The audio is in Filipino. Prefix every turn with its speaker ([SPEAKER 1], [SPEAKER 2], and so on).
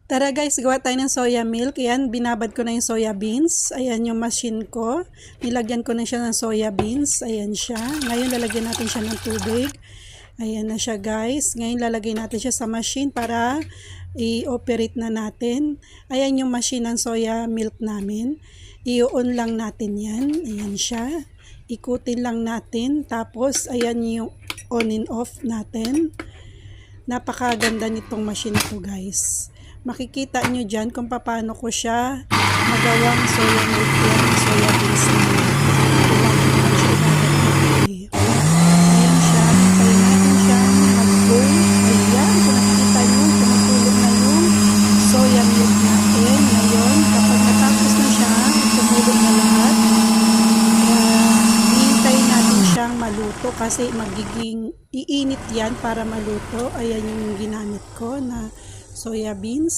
[SPEAKER 1] Tara guys, gawa tayo ng soya milk. Ayan, binabad ko na yung soya beans. Ayan yung machine ko. Nilagyan ko na siya ng soya beans. Ayan siya. Ngayon lalagyan natin siya ng tubig. Ayan na siya guys. Ngayon lalagay natin siya sa machine para i-operate na natin. Ayan yung machine ng soya milk namin. I-on lang natin yan. Ayan siya. Ikutin lang natin. Tapos ayan yung on and off natin. Napakaganda nitong machine ko guys. Makikita nyo dyan kung paano ko siya magawang soya milk yan, soya beans na ayan siya, tayo natin siya mag-boil. Ayan, kung nakikita nyo, tumutulog na yung soya milk natin. Ngayon, kapag natapos na siya, tumulog na lahat, hihintayin natin siyang maluto kasi magiging iinit yan para maluto. Ayan yung ginamit ko na soya beans.